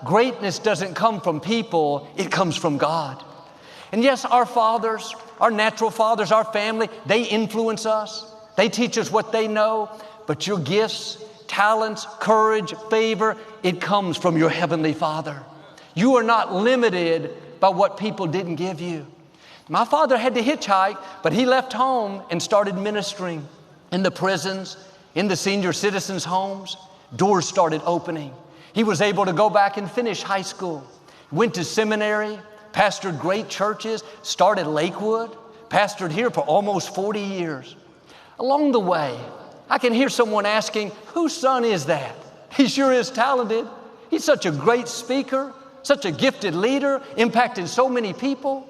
Greatness doesn't come from people, it comes from God. And yes, our fathers, our natural fathers, our family, they influence us. They teach us what they know. But your gifts, talents, courage, favor, it comes from your Heavenly Father. You are not limited by what people didn't give you. My father had to hitchhike, but he left home and started ministering in the prisons, in the senior citizens' homes. Doors started opening. He was able to go back and finish high school, went to seminary, pastored great churches, started Lakewood, pastored here for almost 40 years. Along the way, I can hear someone asking, whose son is that? He sure is talented. He's such a great speaker, such a gifted leader, impacted so many people.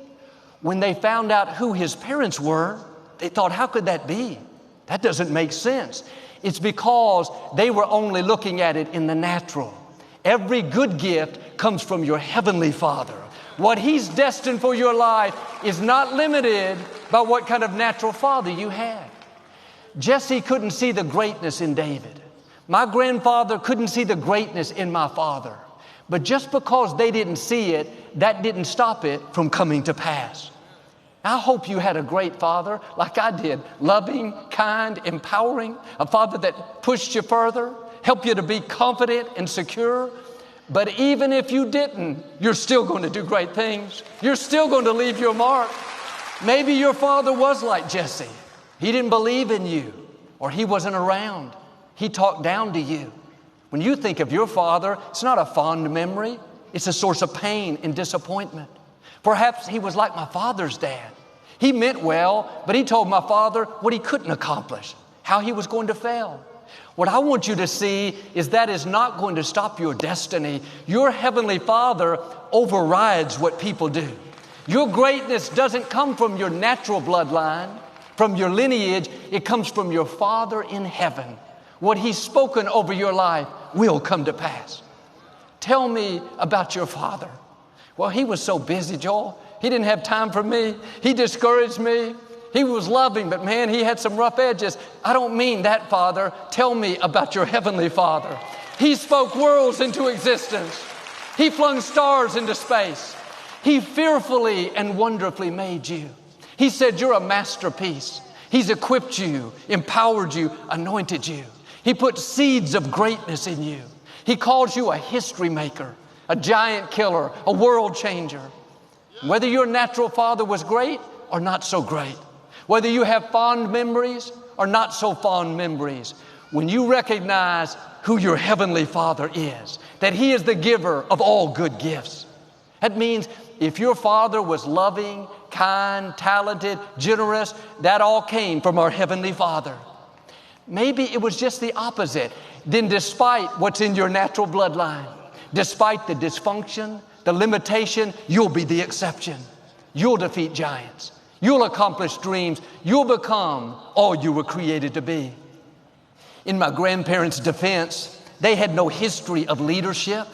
When they found out who his parents were, they thought, how could that be? That doesn't make sense. It's because they were only looking at it in the natural. Every good gift comes from your Heavenly Father. What He's destined for your life is not limited by what kind of natural father you had. Jesse couldn't see the greatness in David. My grandfather couldn't see the greatness in my father. But just because they didn't see it, that didn't stop it from coming to pass. I hope you had a great father like I did, loving, kind, empowering, a father that pushed you further, helped you to be confident and secure. But even if you didn't, you're still going to do great things. You're still going to leave your mark. Maybe your father was like Jesse. He didn't believe in you, or he wasn't around. He talked down to you. When you think of your father, it's not a fond memory. It's a source of pain and disappointment. Perhaps he was like my father's dad. He meant well, but he told my father what he couldn't accomplish, how he was going to fail. What I want you to see is that is not going to stop your destiny. Your Heavenly Father overrides what people do. Your greatness doesn't come from your natural bloodline, from your lineage. It comes from your Father in heaven. What He's spoken over your life will come to pass. Tell me about your father. Well, he was so busy, Joel. He didn't have time for me. He discouraged me. He was loving, but man, he had some rough edges. I don't mean that, Father. Tell me about your Heavenly Father. He spoke worlds into existence. He flung stars into space. He fearfully and wonderfully made you. He said you're a masterpiece. He's equipped you, empowered you, anointed you. He put seeds of greatness in you. He calls you a history maker, a giant killer, a world changer. Whether your natural father was great or not so great, whether you have fond memories or not so fond memories, when you recognize who your Heavenly Father is, that He is the giver of all good gifts. That means if your father was loving, kind, talented, generous, that all came from our Heavenly Father. Maybe it was just the opposite. Then despite what's in your natural bloodline, despite the dysfunction, the limitation, you'll be the exception. You'll defeat giants. You'll accomplish dreams. You'll become all you were created to be. In my grandparents' defense, they had no history of leadership.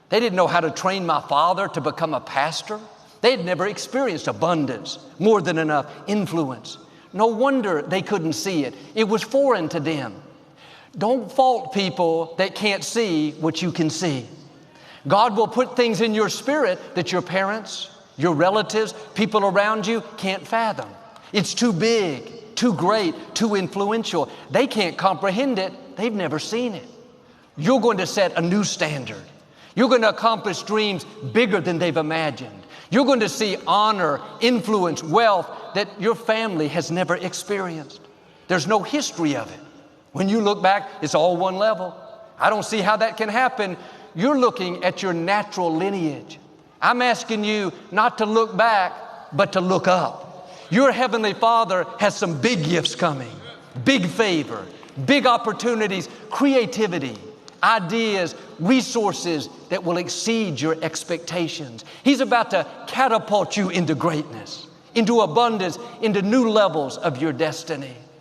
They didn't know how to train my father to become a pastor. They had never experienced abundance, more than enough influence. No wonder they couldn't see it. It was foreign to them. Don't fault people that can't see what you can see. God will put things in your spirit that your parents, your relatives, people around you can't fathom. It's too big, too great, too influential. They can't comprehend it. They've never seen it. You're going to set a new standard. You're going to accomplish dreams bigger than they've imagined. You're going to see honor, influence, wealth that your family has never experienced. There's no history of it. When you look back, it's all one level. I don't see how that can happen. You're looking at your natural lineage. I'm asking you not to look back, but to look up. Your Heavenly Father has some big gifts coming, big favor, big opportunities, creativity, ideas, resources that will exceed your expectations. He's about to catapult you into greatness, into abundance, into new levels of your destiny.